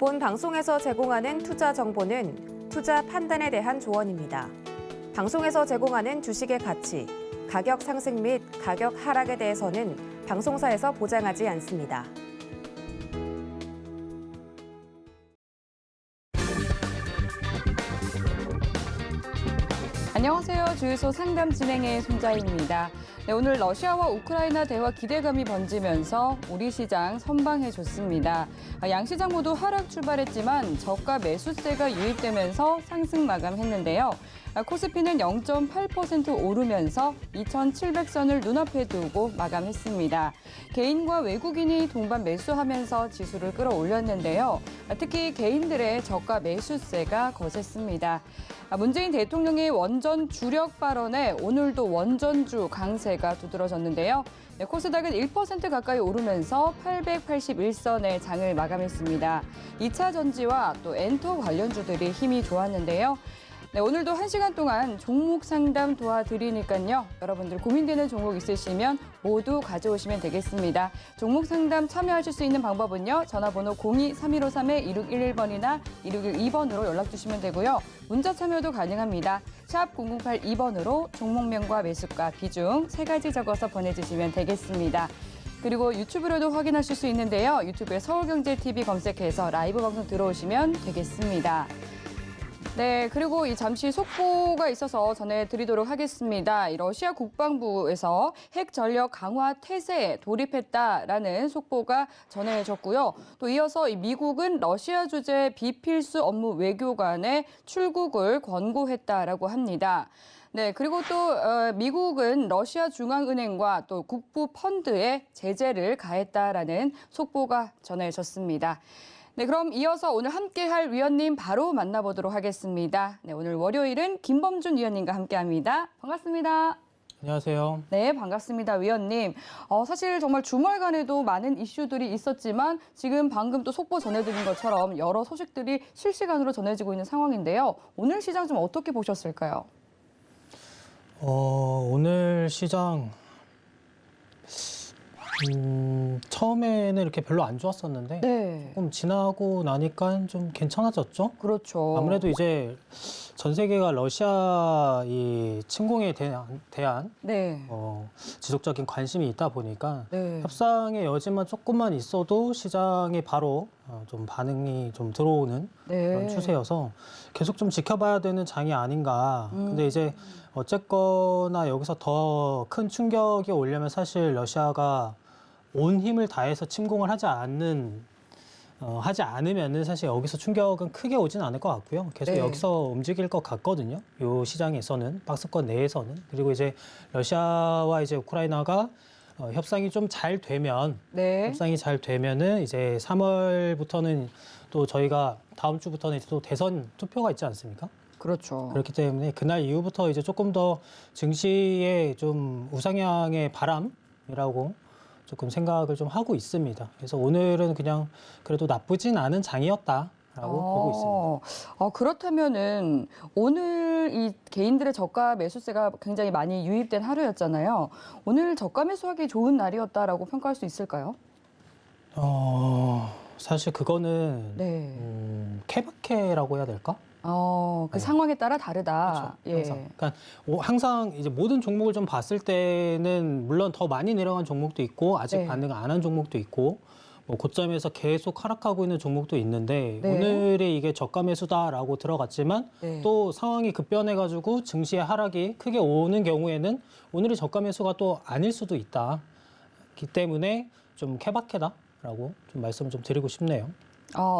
본 방송에서 제공하는 투자 정보는 투자 판단에 대한 조언입니다. 방송에서 제공하는 주식의 가치, 가격 상승 및 가격 하락에 대해서는 방송사에서 보장하지 않습니다. 안녕하세요. 주유소 상담 진행의 손자희입니다. 네, 오늘 러시아와 우크라이나 대화 기대감이 번지면서 우리 시장 선방해줬습니다. 양 시장 모두 하락 출발했지만 저가 매수세가 유입되면서 상승 마감했는데요. 코스피는 0.8% 오르면서 2,700선을 눈앞에 두고 마감했습니다. 개인과 외국인이 동반 매수하면서 지수를 끌어올렸는데요. 특히 개인들의 저가 매수세가 거셌습니다. 문재인 대통령의 원전 주력 발언에 오늘도 원전주 강세가 두드러졌는데요. 코스닥은 1% 가까이 오르면서 881선의 장을 마감했습니다. 2차 전지와 또 엔터 관련주들이 힘이 좋았는데요. 네, 오늘도 1시간 동안 종목 상담 도와드리니까요. 여러분들 고민되는 종목 있으시면 모두 가져오시면 되겠습니다. 종목 상담 참여하실 수 있는 방법은요. 전화번호 02-3153-2611번이나 2612번으로 연락 주시면 되고요. 문자 참여도 가능합니다. 샵 0082번으로 종목명과 매수가, 비중 3가지 적어서 보내주시면 되겠습니다. 그리고 유튜브로도 확인하실 수 있는데요. 유튜브에 서울경제TV 검색해서 라이브 방송 들어오시면 되겠습니다. 네, 그리고 잠시 속보가 있어서 전해드리도록 하겠습니다. 러시아 국방부에서 핵 전력 강화 태세에 돌입했다라는 속보가 전해졌고요. 또 이어서 미국은 러시아 주재 비필수 업무 외교관의 출국을 권고했다라고 합니다. 네, 그리고 또 미국은 러시아 중앙은행과 또 국부 펀드에 제재를 가했다라는 속보가 전해졌습니다. 네, 그럼 이어서 오늘 함께할 위원님 바로 만나보도록 하겠습니다. 네, 오늘 월요일은 김범준 위원님과 함께합니다. 반갑습니다. 안녕하세요. 네, 반갑습니다, 위원님. 사실 정말 주말간에도 많은 이슈들이 있었지만 지금 방금 또 속보 전해드린 것처럼 여러 소식들이 실시간으로 전해지고 있는 상황인데요. 오늘 시장 좀 어떻게 보셨을까요? 오늘 시장 처음에는 이렇게 별로 안 좋았었는데 네, 조금 지나고 나니까 좀 괜찮아졌죠? 그렇죠. 아무래도 이제 전 세계가 러시아 이 침공에 대한 네, 지속적인 관심이 있다 보니까 네, 협상의 여지만 조금만 있어도 시장에 바로 좀 반응이 좀 들어오는 네. 그런 추세여서 계속 좀 지켜봐야 되는 장이 아닌가. 근데 이제 어쨌거나 여기서 더 큰 충격이 오려면 사실 러시아가 온 힘을 다해서 침공을 하지 않으면은 사실 여기서 충격은 크게 오진 않을 것 같고요. 계속 네. 여기서 움직일 것 같거든요. 요 시장에서는, 박스권 내에서는. 그리고 이제 러시아와 이제 우크라이나가 협상이 좀 잘 되면, 네. 협상이 잘 되면은 이제 3월부터는 또 저희가 다음 주부터는 이제 또 대선 투표가 있지 않습니까? 그렇죠. 그렇기 때문에 그날 이후부터 이제 조금 더 증시에 좀 우상향의 바람이라고 조금 생각을 좀 하고 있습니다. 그래서 오늘은 그냥 그래도 나쁘진 않은 장이었다라고 보고 있습니다. 그렇다면은 오늘 이 개인들의 저가 매수세가 굉장히 많이 유입된 하루였잖아요. 오늘 저가 매수하기 좋은 날이었다라고 평가할 수 있을까요? 사실 그거는 네. 케바케라고 해야 될까? 그 네. 상황에 따라 다르다. 그렇죠. 항상. 그러니까 항상 이제 모든 종목을 좀 봤을 때는 물론 더 많이 내려간 종목도 있고 아직 네. 반등 안 한 종목도 있고 뭐 고점에서 계속 하락하고 있는 종목도 있는데 네. 오늘이 이게 저가 매수다라고 들어갔지만 네. 또 상황이 급변해가지고 증시의 하락이 크게 오는 경우에는 오늘이 저가 매수가 또 아닐 수도 있다. 기 때문에 좀 케바케다라고 좀 말씀을 좀 드리고 싶네요.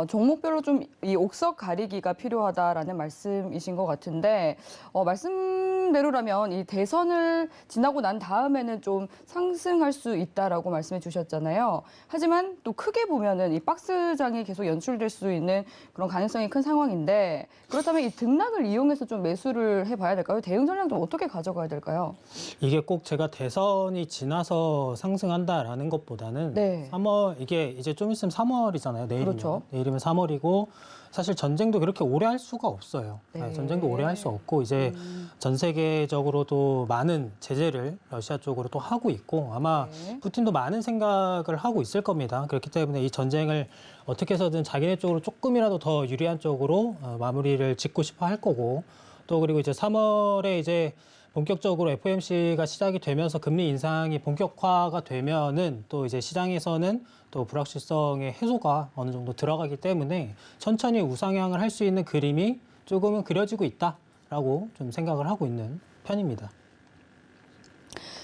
종목별로 좀 이 옥석 가리기가 필요하다라는 말씀이신 것 같은데, 말씀대로라면 이 대선을 지나고 난 다음에는 좀 상승할 수 있다라고 말씀해 주셨잖아요. 하지만 또 크게 보면은 이 박스장이 계속 연출될 수 있는 그런 가능성이 큰 상황인데, 그렇다면 이 등락을 이용해서 좀 매수를 해봐야 될까요? 대응 전략 좀 어떻게 가져가야 될까요? 이게 꼭 제가 대선이 지나서 상승한다라는 것보다는 네. 3월, 이게 이제 좀 있으면 3월이잖아요. 내일이면. 그렇죠. 내일이면 3월이고 사실 전쟁도 그렇게 오래 할 수가 없어요. 네. 전쟁도 오래 할 수 없고 이제 전 세계 세계적으로도 많은 제재를 러시아 쪽으로 또 하고 있고 아마 네. 푸틴도 많은 생각을 하고 있을 겁니다. 그렇기 때문에 이 전쟁을 어떻게 해서든 자기네 쪽으로 조금이라도 더 유리한 쪽으로 마무리를 짓고 싶어 할 거고 또 그리고 이제 3월에 이제 본격적으로 FOMC가 시작이 되면서 금리 인상이 본격화가 되면은 또 이제 시장에서는 또 불확실성의 해소가 어느 정도 들어가기 때문에 천천히 우상향을 할 수 있는 그림이 조금은 그려지고 있다라고 좀 생각을 하고 있는 편입니다.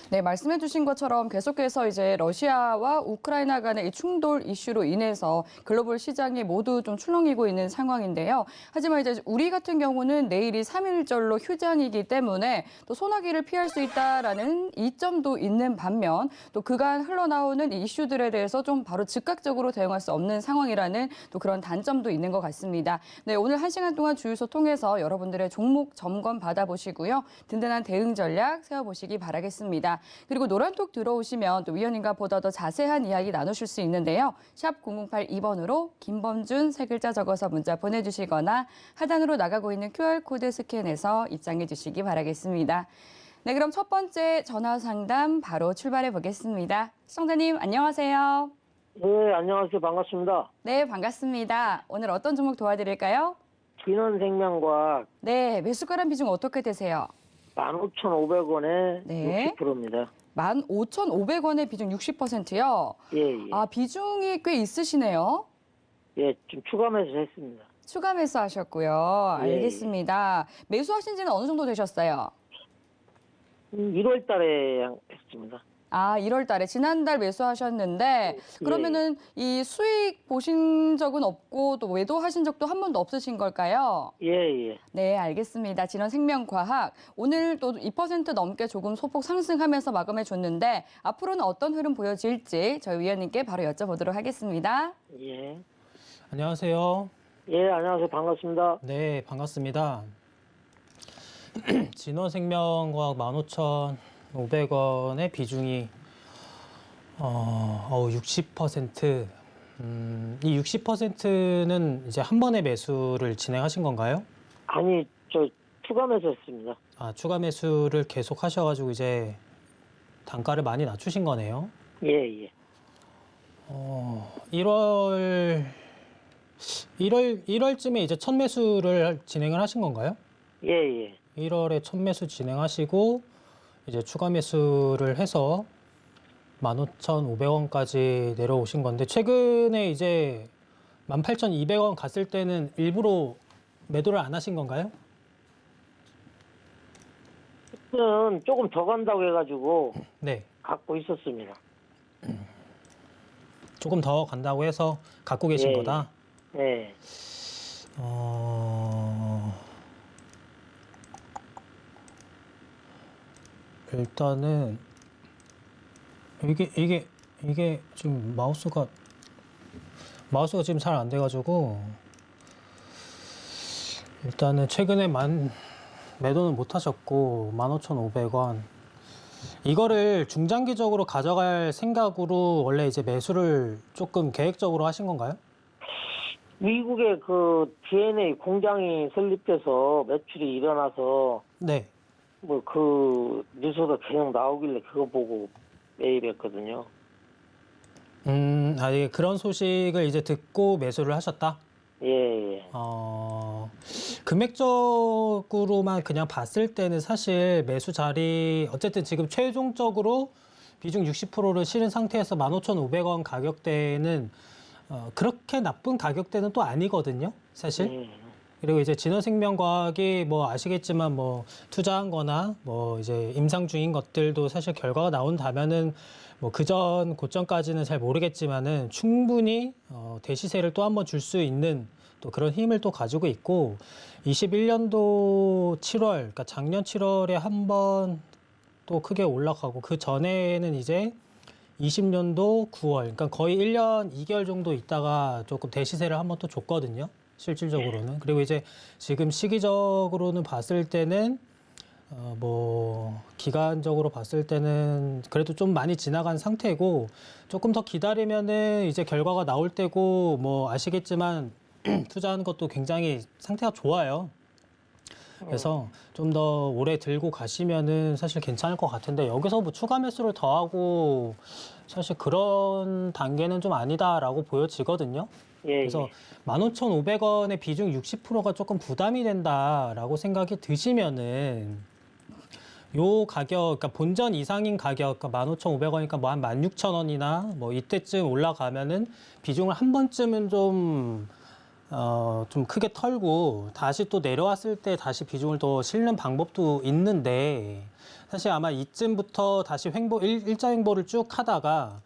네, 말씀해 주신 것처럼 계속해서 이제 러시아와 우크라이나 간의 이 충돌 이슈로 인해서 글로벌 시장이 모두 좀 출렁이고 있는 상황인데요. 하지만 이제 우리 같은 경우는 내일이 3.1절로 휴장이기 때문에 또 소나기를 피할 수 있다라는 이점도 있는 반면 또 그간 흘러나오는 이 이슈들에 대해서 좀 바로 즉각적으로 대응할 수 없는 상황이라는 또 그런 단점도 있는 것 같습니다. 네, 오늘 1시간 동안 주유소 통해서 여러분들의 종목 점검 받아보시고요. 든든한 대응 전략 세워보시기 바라겠습니다. 그리고 노란톡 들어오시면 또 위원님과 보다 더 자세한 이야기 나누실 수 있는데요. 샵 0082번으로 김범준 3글자 적어서 문자 보내주시거나 하단으로 나가고 있는 QR코드 스캔해서 입장해 주시기 바라겠습니다. 네, 그럼 첫 번째 전화 상담 바로 출발해 보겠습니다. 시청자님 안녕하세요. 네, 안녕하세요. 반갑습니다. 네, 반갑습니다. 오늘 어떤 종목 도와드릴까요? 진원생명과학 네, 매수가란 비중 어떻게 되세요? 15,500원에 네. 60%입니다. 15,500원의 비중 60%요? 예, 예. 아, 비중이 꽤 있으시네요. 예, 좀 추가 매수했습니다. 추가 매수하셨고요. 예, 알겠습니다. 매수하신 지는 어느 정도 되셨어요? 1월 달에 했습니다. 아, 1월 달에 지난달 매수하셨는데 그러면은 이 수익 보신 적은 없고 또 매도하신 적도 한 번도 없으신 걸까요? 예, 예. 네, 알겠습니다. 진원생명과학 오늘 또 2% 넘게 조금 소폭 상승하면서 마감해 줬는데 앞으로는 어떤 흐름 보여질지 저희 위원님께 바로 여쭤보도록 하겠습니다. 예. 안녕하세요. 예, 안녕하세요. 반갑습니다. 네, 반갑습니다. 진원생명과학 15,500원의 비중이 60%. 이 60%는 이제 한 번에 매수를 진행하신 건가요? 아니, 저 추가 매수했습니다. 아, 추가 매수를 계속 하셔가지고 이제 단가를 많이 낮추신 거네요. 예, 예. 1월쯤에 이제 첫 매수를 진행을 하신 건가요? 예, 예. 1월에 첫 매수 진행하시고 이제 추가 매수를 해서 15,500원까지 내려오신 건데 최근에 이제 18,200원 갔을 때는 일부러 매도를 안 하신 건가요? 그때는 조금 더 간다고 해가지고 네. 갖고 있었습니다. 조금 더 간다고 해서 갖고 계신 예, 거다. 예. 일단은 이게 지금 마우스가 지금 잘 안 돼가지고 일단은 최근에 매도는 못 하셨고 15,500원 이거를 중장기적으로 가져갈 생각으로 원래 이제 매수를 조금 계획적으로 하신 건가요? 미국의 그 DNA 공장이 설립돼서 매출이 일어나서 네. 뭐 그 뉴스가 계속 나오길래 그거 보고 매입했거든요. 예, 그런 소식을 이제 듣고 매수를 하셨다? 예, 예. 금액적으로만 그냥 봤을 때는 사실 매수 자리, 어쨌든 지금 최종적으로 비중 60%를 실은 상태에서 15,500원 가격대는 그렇게 나쁜 가격대는 또 아니거든요, 사실. 그리고 이제 진원생명과학이 뭐 아시겠지만 뭐 투자한 거나 뭐 이제 임상 중인 것들도 사실 결과가 나온다면은 뭐 그전 고점까지는 잘 모르겠지만은 충분히 대시세를 또 한 번 줄 수 있는 또 그런 힘을 또 가지고 있고 21년도 7월, 그러니까 작년 7월에 한 번 또 크게 올라가고 그 전에는 이제 20년도 9월, 그러니까 거의 1년 2개월 정도 있다가 조금 대시세를 한 번 또 줬거든요. 실질적으로는. 그리고 이제 지금 시기적으로는 봤을 때는 뭐 기간적으로 봤을 때는 그래도 좀 많이 지나간 상태고 조금 더 기다리면은 이제 결과가 나올 때고 뭐 아시겠지만 투자하는 것도 굉장히 상태가 좋아요. 그래서 좀 더 오래 들고 가시면은 사실 괜찮을 것 같은데 여기서 뭐 추가 매수를 더하고 사실 그런 단계는 좀 아니다라고 보여지거든요. 예, 그래서 15,500원의 비중 60%가 조금 부담이 된다라고 생각이 드시면은 요 가격, 그러니까 본전 이상인 가격, 그러니까 15,500원이니까 뭐 한 16,000원이나 뭐 이때쯤 올라가면은 비중을 한 번쯤은 좀 크게 털고 다시 또 내려왔을 때 다시 비중을 더 실는 방법도 있는데 사실 아마 이쯤부터 다시 일자 횡보를 쭉 하다가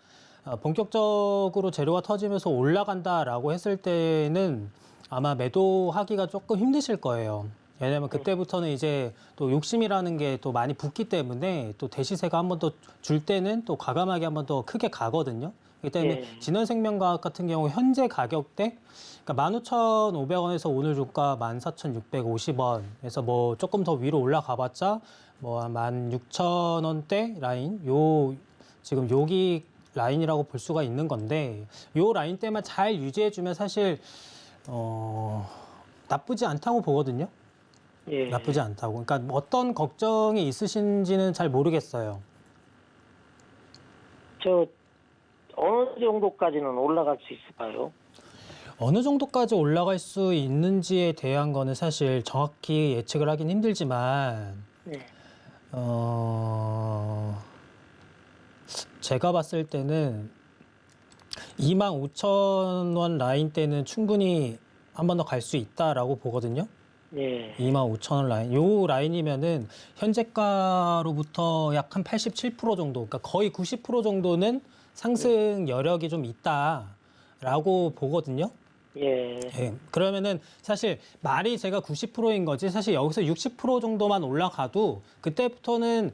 본격적으로 재료가 터지면서 올라간다라고 했을 때는 아마 매도하기가 조금 힘드실 거예요. 왜냐하면 그때부터는 이제 또 욕심이라는 게 또 많이 붙기 때문에 또 대시세가 한 번 더 줄 때는 또 과감하게 한 번 더 크게 가거든요. 그렇기 때문에 진원생명과학 같은 경우 현재 가격대 그러니까 15,500원에서 오늘 주가 14,650원에서 뭐 조금 더 위로 올라가봤자 뭐 한 16,000원대 라인 요 지금 여기 라인이라고 볼 수가 있는 건데 요 라인 때만 잘 유지해주면 사실 나쁘지 않다고 보거든요. 예. 나쁘지 않다고. 그러니까 어떤 걱정이 있으신지는 잘 모르겠어요. 저 어느 정도까지는 올라갈 수 있을까요? 어느 정도까지 올라갈 수 있는지에 대한 거는 사실 정확히 예측을 하긴 힘들지만 네. 제가 봤을 때는 25,000원 라인 때는 충분히 한 번 더 갈 수 있다라고 보거든요. 예. 25,000원 라인. 요 라인이면은 현재가로부터 약 한 87% 정도, 그러니까 거의 90% 정도는 상승 여력이 좀 있다라고 보거든요. 예. 예, 그러면은 사실 말이 제가 90%인 거지 사실 여기서 60% 정도만 올라가도 그때부터는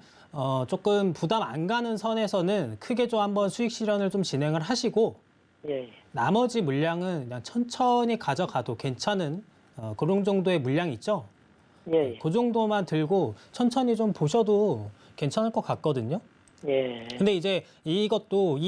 조금 부담 안 가는 선에서는 크게 좀 한번 수익 실현을 좀 진행을 하시고 예. 나머지 물량은 그냥 천천히 가져가도 괜찮은 그런 정도의 물량 있죠. 예. 그 정도만 들고 천천히 좀 보셔도 괜찮을 것 같거든요. 예. 근데 이제 이것도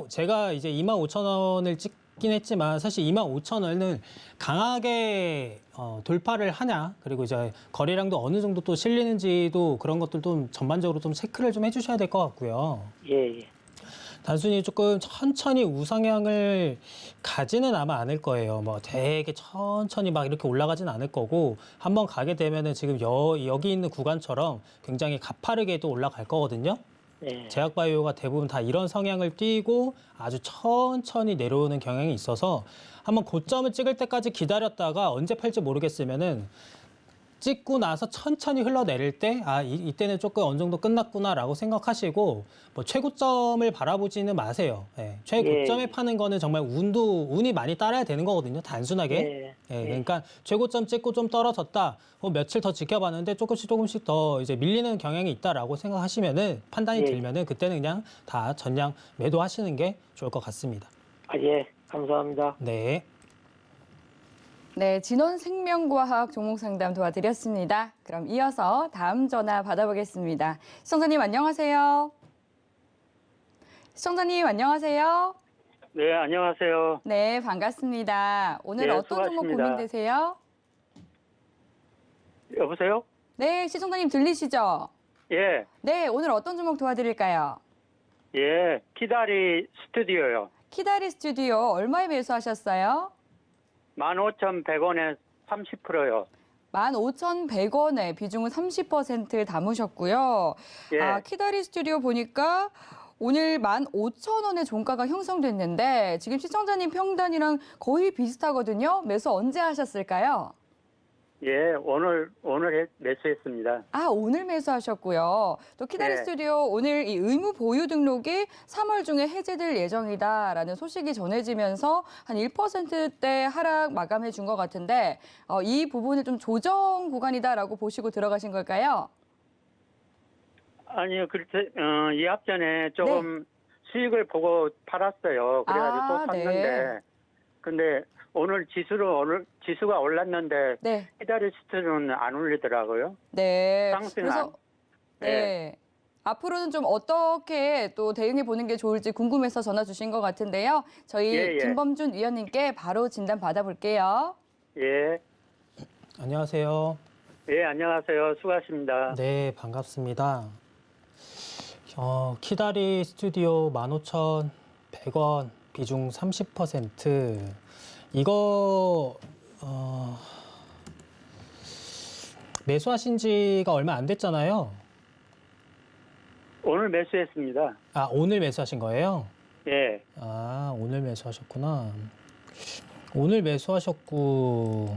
제가 이제 25,000원을 찍긴 했지만 사실 25,000원을 강하게 돌파를 하냐 그리고 이제 거래량도 어느 정도 또 실리는지도 그런 것들도 전반적으로 좀 체크를 좀 해주셔야 될 것 같고요. 예. 단순히 조금 천천히 우상향을 가지는 아마 않을 거예요. 뭐 되게 천천히 막 이렇게 올라가진 않을 거고 한번 가게 되면은 지금 여기 있는 구간처럼 굉장히 가파르게도 올라갈 거거든요. 예. 제약바이오가 대부분 다 이런 성향을 띠고 아주 천천히 내려오는 경향이 있어서 한번 고점을 찍을 때까지 기다렸다가 언제 팔지 모르겠으면은 찍고 나서 천천히 흘러내릴 때 이때는 조금 어느 정도 끝났구나라고 생각하시고 뭐 최고점을 바라보지는 마세요. 예, 최고점에 예. 파는 거는 정말 운이 많이 따라야 되는 거거든요. 단순하게. 예. 그러니까 최고점 찍고 좀 떨어졌다. 며칠 더 지켜봤는데 조금씩 더 이제 밀리는 경향이 있다라고 생각하시면은 판단이 예. 들면은 그때는 그냥 다 전량 매도하시는 게 좋을 것 같습니다. 예. 감사합니다. 네. 네, 진원생명과학 종목 상담 도와드렸습니다. 그럼 이어서 다음 전화 받아보겠습니다. 시청자님 안녕하세요. 시청자님 안녕하세요. 네, 안녕하세요. 네, 반갑습니다. 오늘 네, 어떤 종목 수고하십니다. 고민되세요? 여보세요? 네, 시청자님 들리시죠? 예, 네, 오늘 어떤 종목 도와드릴까요? 예, 키다리 스튜디오요. 키다리 스튜디오 얼마에 매수하셨어요? 15,100원에 30%요. 15,100원에 비중은 30% 담으셨고요. 예. 키다리 스튜디오 보니까 오늘 15,000원의 종가가 형성됐는데 지금 시청자님 평단이랑 거의 비슷하거든요. 매수 언제 하셨을까요? 예, 오늘 매수했습니다. 오늘 매수하셨고요. 또 키다리 네. 스튜디오 오늘 이 의무 보유 등록이 3월 중에 해제될 예정이다라는 소식이 전해지면서 한 1%대 하락 마감해 준 것 같은데 이 부분을 좀 조정 구간이다라고 보시고 들어가신 걸까요? 아니요, 그렇게 이 앞전에 조금 수익을 보고 팔았어요. 그래가지고 또 샀는데, 네. 근데 오늘 지수가 올랐는데 네. 키다리 스튜디오는 안 올리더라고요. 네. 상승 안. 네. 앞으로는 좀 어떻게 또 대응해 보는 게 좋을지 궁금해서 전화 주신 것 같은데요. 저희 예. 김범준 위원님께 바로 진단 받아볼게요. 예. 안녕하세요. 예, 안녕하세요. 수고하십니다. 네, 반갑습니다. 키다리 스튜디오 15,100원 비중 30%. 이거 매수하신 지가 얼마 안 됐잖아요. 오늘 매수했습니다. 아, 오늘 매수하신 거예요? 예. 아, 오늘 매수하셨구나. 오늘 매수하셨고,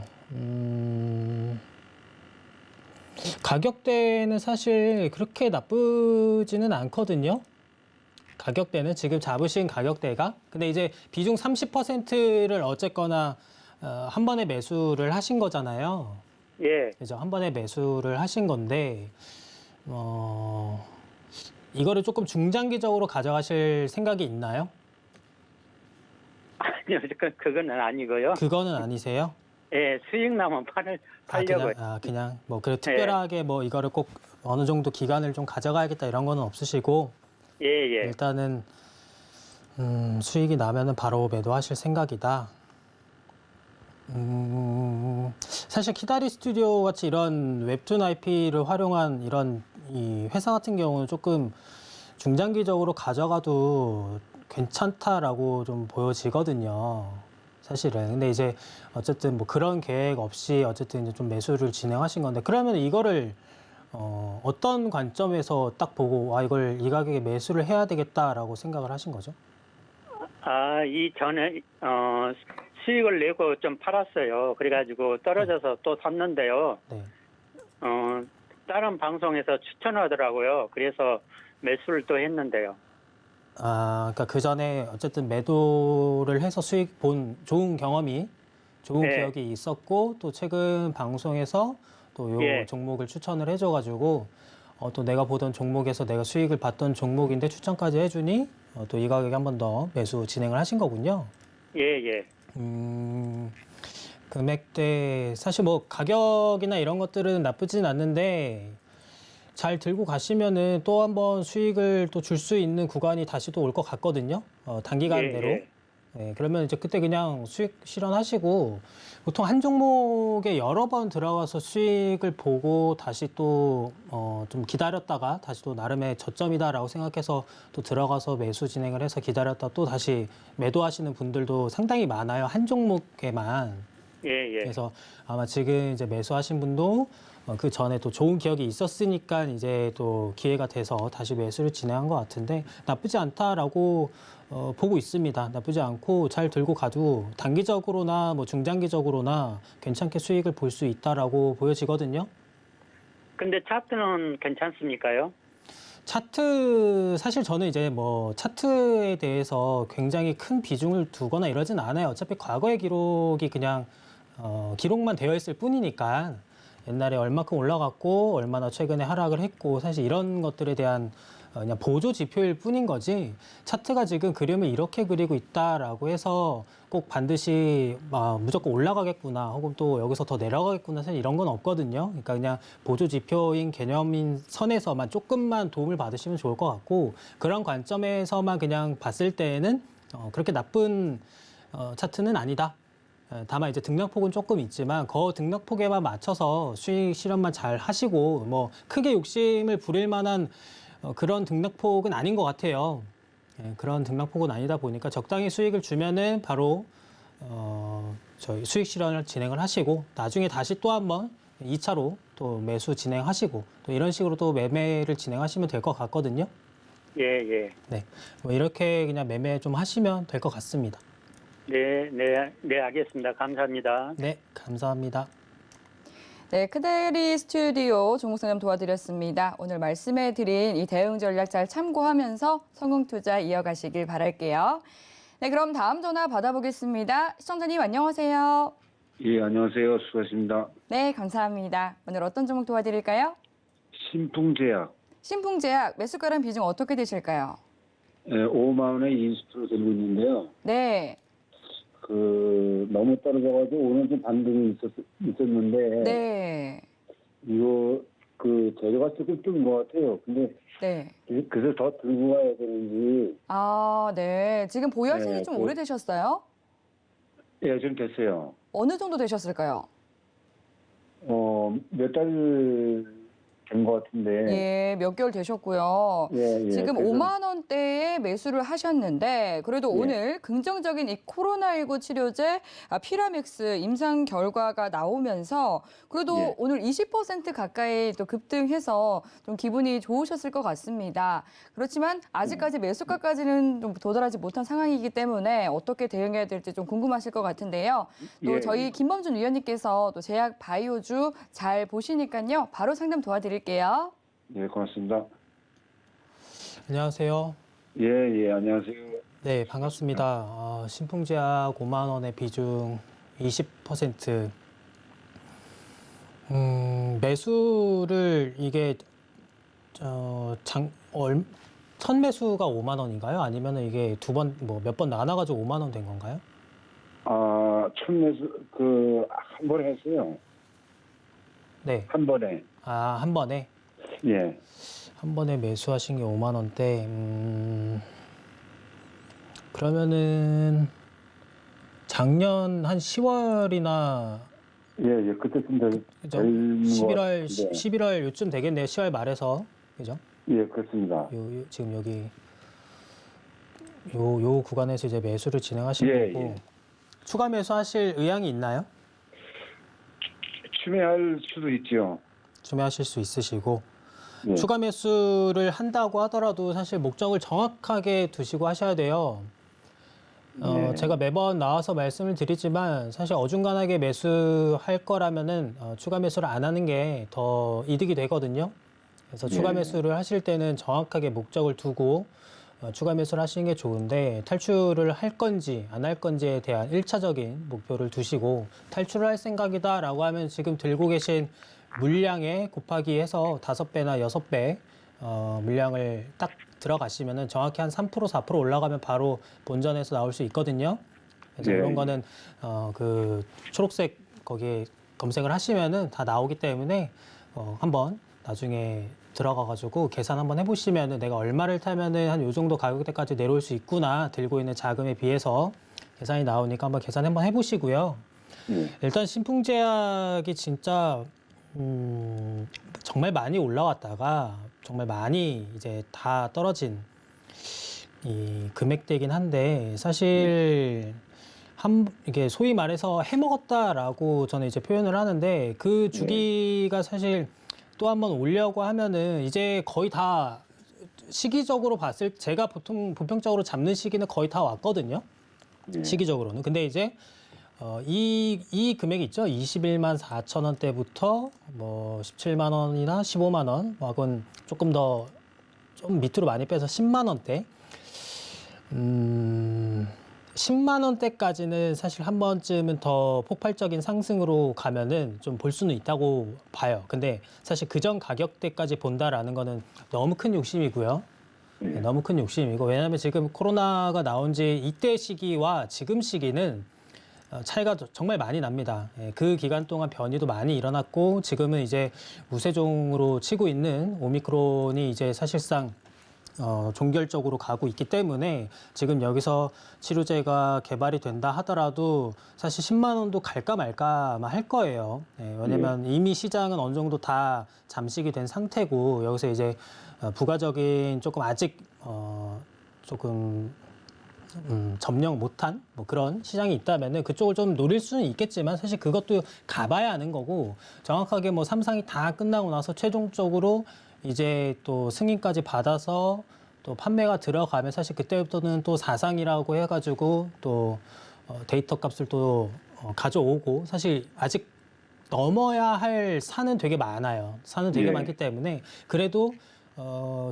가격대는 사실 그렇게 나쁘지는 않거든요. 가격대는 지금 잡으신 가격대가. 근데 이제 비중 30%를 어쨌거나 한 번에 매수를 하신 거잖아요. 예. 그죠? 한 번에 매수를 하신 건데, 이거를 조금 중장기적으로 가져가실 생각이 있나요? 아니요, 그건 아니고요. 그거는 아니세요? 예, 수익 나면 팔려고요. 그냥 뭐 그래 특별하게 뭐 이거를 꼭 어느 정도 기간을 좀 가져가야겠다 이런 거는 없으시고 예, 예. 일단은 수익이 나면은 바로 매도하실 생각이다. 사실 키다리 스튜디오 같이 이런 웹툰 IP를 활용한 이런 이 회사 같은 경우는 조금 중장기적으로 가져가도 괜찮다라고 좀 보여지거든요. 사실은. 근데 이제 어쨌든 뭐 그런 계획 없이 어쨌든 이제 좀 매수를 진행하신 건데 그러면 이거를 어떤 관점에서 딱 보고 이걸 이 가격에 매수를 해야 되겠다라고 생각을 하신 거죠? 이전에 수익을 내고 좀 팔았어요. 그래가지고 떨어져서 또 샀는데요. 네. 다른 방송에서 추천하더라고요. 그래서 매수를 또 했는데요. 그러니까 그 전에 어쨌든 매도를 해서 수익 본 좋은 경험이, 좋은 네. 기억이 있었고, 또 최근 방송에서 또 요 예. 종목을 추천을 해줘가지고, 또 내가 보던 종목에서 내가 수익을 봤던 종목인데 추천까지 해주니, 또 이 가격에 한 번 더 매수 진행을 하신 거군요. 예, 예. 금액대, 사실 뭐 가격이나 이런 것들은 나쁘진 않는데, 잘 들고 가시면은 또 한 번 수익을 또 줄 수 있는 구간이 다시 또 올 것 같거든요. 단기간 예, 내로. 예. 네, 그러면 이제 그때 그냥 수익 실현하시고 보통 한 종목에 여러 번 들어가서 수익을 보고 다시 또 좀 기다렸다가 다시 또 나름의 저점이다라고 생각해서 또 들어가서 매수 진행을 해서 기다렸다 또 다시 매도하시는 분들도 상당히 많아요. 한 종목에만. 예, 예. 그래서 아마 지금 이제 매수하신 분도 그 전에 또 좋은 기억이 있었으니까 이제 또 기회가 돼서 다시 매수를 진행한 것 같은데 나쁘지 않다라고 보고 있습니다. 나쁘지 않고 잘 들고 가도 단기적으로나 뭐 중장기적으로나 괜찮게 수익을 볼 수 있다라고 보여지거든요. 근데 차트는 괜찮습니까요? 차트 사실 저는 이제 뭐 차트에 대해서 굉장히 큰 비중을 두거나 이러진 않아요. 어차피 과거의 기록이 그냥 기록만 되어 있을 뿐이니까 옛날에 얼마큼 올라갔고 얼마나 최근에 하락을 했고 사실 이런 것들에 대한 그냥 보조 지표일 뿐인 거지 차트가 지금 그림을 이렇게 그리고 있다라고 해서 꼭 반드시 무조건 올라가겠구나 혹은 또 여기서 더 내려가겠구나 사실 이런 건 없거든요. 그러니까 그냥 보조 지표인 개념인 선에서만 조금만 도움을 받으시면 좋을 것 같고 그런 관점에서만 그냥 봤을 때에는 그렇게 나쁜 차트는 아니다. 다만 이제 등락폭은 조금 있지만 그 등락폭에만 맞춰서 수익 실현만 잘 하시고 뭐 크게 욕심을 부릴 만한 그런 등락폭은 아닌 것 같아요. 그런 등락폭은 아니다 보니까 적당히 수익을 주면은 바로 저희 수익 실현을 진행을 하시고 나중에 다시 또 한번 2차로 또 매수 진행하시고 또 이런 식으로 또 매매를 진행하시면 될 것 같거든요. 예, 예. 네, 뭐 이렇게 그냥 매매 좀 하시면 될 것 같습니다. 네, 네, 네, 알겠습니다. 감사합니다. 네, 감사합니다. 네, 키다리 스튜디오 종목상담 도와드렸습니다. 오늘 말씀해드린 이 대응 전략 잘 참고하면서 성공 투자 이어가시길 바랄게요. 네, 그럼 다음 전화 받아보겠습니다. 시청자님 안녕하세요. 예, 안녕하세요. 수고하십니다. 네, 감사합니다. 오늘 어떤 종목 도와드릴까요? 신풍제약. 신풍제약 매수가랑 비중 어떻게 되실까요? 5만 원에 20% 들고 있는데요. 네, 너무 떨어져가지고 오늘 좀 반등이 있었는데. 네, 이거, 재료가 조금 뜬 것 같아요. 근데, 네. 그래서 더 들고 가야 되는지. 네. 지금 보유하신 지 네, 좀 오래되셨어요? 예, 좀 됐어요. 어느 정도 되셨을까요? 몇 달 된 것 같은데. 예, 몇 개월 되셨고요. 예. 지금 그래서- 5만 원대에 매수를 하셨는데 그래도 예. 오늘 긍정적인 이 코로나19 치료제 피라맥스 임상 결과가 나오면서 그래도 예. 오늘 20% 가까이 또 급등해서 좀 기분이 좋으셨을 것 같습니다. 그렇지만 아직까지 매수가까지는 좀 도달하지 못한 상황이기 때문에 어떻게 대응해야 될지 좀 궁금하실 것 같은데요. 또 예. 저희 김범준 위원님께서 또 제약 바이오주 잘 보시니까요. 바로 상담 도와드릴게요. 예, 고맙습니다. 안녕하세요. 예, 안녕하세요. 네, 반갑습니다. 신풍제약 5만 원의 비중 20%. 매수를 이게 첫 매수가 5만 원인가요? 아니면 이게 두 번, 몇 번 나눠가지고 5만 원 된 건가요? 첫 매수, 한 번에 했어요. 네. 한 번에. 한 번에? 예. 한 번에 매수하신 게 5만 원대. 그러면은 작년 한 10월이나 예, 그때쯤 그죠? 11월 요쯤 되겠네요. 10월 말에서. 그죠? 예, 그렇습니다. 지금 여기 요 구간에서 이제 매수를 진행하신 예, 거고 예. 추가 매수하실 의향이 있나요? 추매할 수도 있죠. 추매하실 수 있으시고 예. 추가 매수를 한다고 하더라도 사실 목적을 정확하게 두시고 하셔야 돼요. 네. 제가 매번 나와서 말씀을 드리지만 사실 어중간하게 매수할 거라면은 추가 매수를 안 하는 게 더 이득이 되거든요. 그래서 추가 네. 매수를 하실 때는 정확하게 목적을 두고 추가 매수를 하시는 게 좋은데 탈출을 할 건지 안 할 건지에 대한 1차적인 목표를 두시고 탈출을 할 생각이다라고 하면 지금 들고 계신 물량에 곱하기 해서 5배나 6배 물량을 딱 들어가시면은 정확히 한 3% 4% 올라가면 바로 본전에서 나올 수 있거든요. 그래서 네. 이런 거는 그 초록색 거기에 검색을 하시면은 다 나오기 때문에 한번 나중에 들어가가지고 계산 한번 해보시면은 내가 얼마를 타면은 한 요 정도 가격대까지 내려올 수 있구나 들고 있는 자금에 비해서 계산이 나오니까 한번 계산 한번 해보시고요. 예. 일단 신풍제약이 진짜 정말 많이 올라왔다가 정말 많이 이제 다 떨어진 이 금액대긴 한데 사실 이게 소위 말해서 해먹었다라고 저는 이제 표현을 하는데 그 주기가 사실 또 한번 올려고 하면은 이제 거의 다 시기적으로 봤을 제가 보통 보편적으로 잡는 시기는 거의 다 왔거든요. 예. 시기적으로는. 근데 이제 이 금액이 있죠. 21만 4천 원대부터 뭐 17만 원이나 15만 원, 혹은 조금 더 좀 밑으로 많이 빼서 10만 원대. 10만 원대까지는 사실 한 번쯤은 더 폭발적인 상승으로 가면은 좀 볼 수는 있다고 봐요. 근데 사실 그전 가격대까지 본다라는 거는 너무 큰 욕심이고요. 네, 너무 큰 욕심이고, 왜냐하면 지금 코로나가 나온 지 이때 시기와 지금 시기는 차이가 정말 많이 납니다. 예, 그 기간 동안 변이도 많이 일어났고 지금은 이제 우세종으로 치고 있는 오미크론이 이제 사실상 종결적으로 가고 있기 때문에 지금 여기서 치료제가 개발이 된다 하더라도 사실 10만 원도 갈까 말까 아마 할 거예요. 예, 왜냐면 이미 시장은 어느 정도 다 잠식이 된 상태고 여기서 이제 부가적인 조금 아직 조금 점령 못한 뭐 그런 시장이 있다면은 그쪽을 좀 노릴 수는 있겠지만 사실 그것도 가봐야 하는 거고 정확하게 뭐 3상이 다 끝나고 나서 최종적으로 이제 또 승인까지 받아서 또 판매가 들어가면 사실 그때부터는 또 4상이라고 해가지고 또 데이터 값을 또 가져오고 사실 아직 넘어야 할 산은 되게 많아요. 산은 되게 예. 많기 때문에 그래도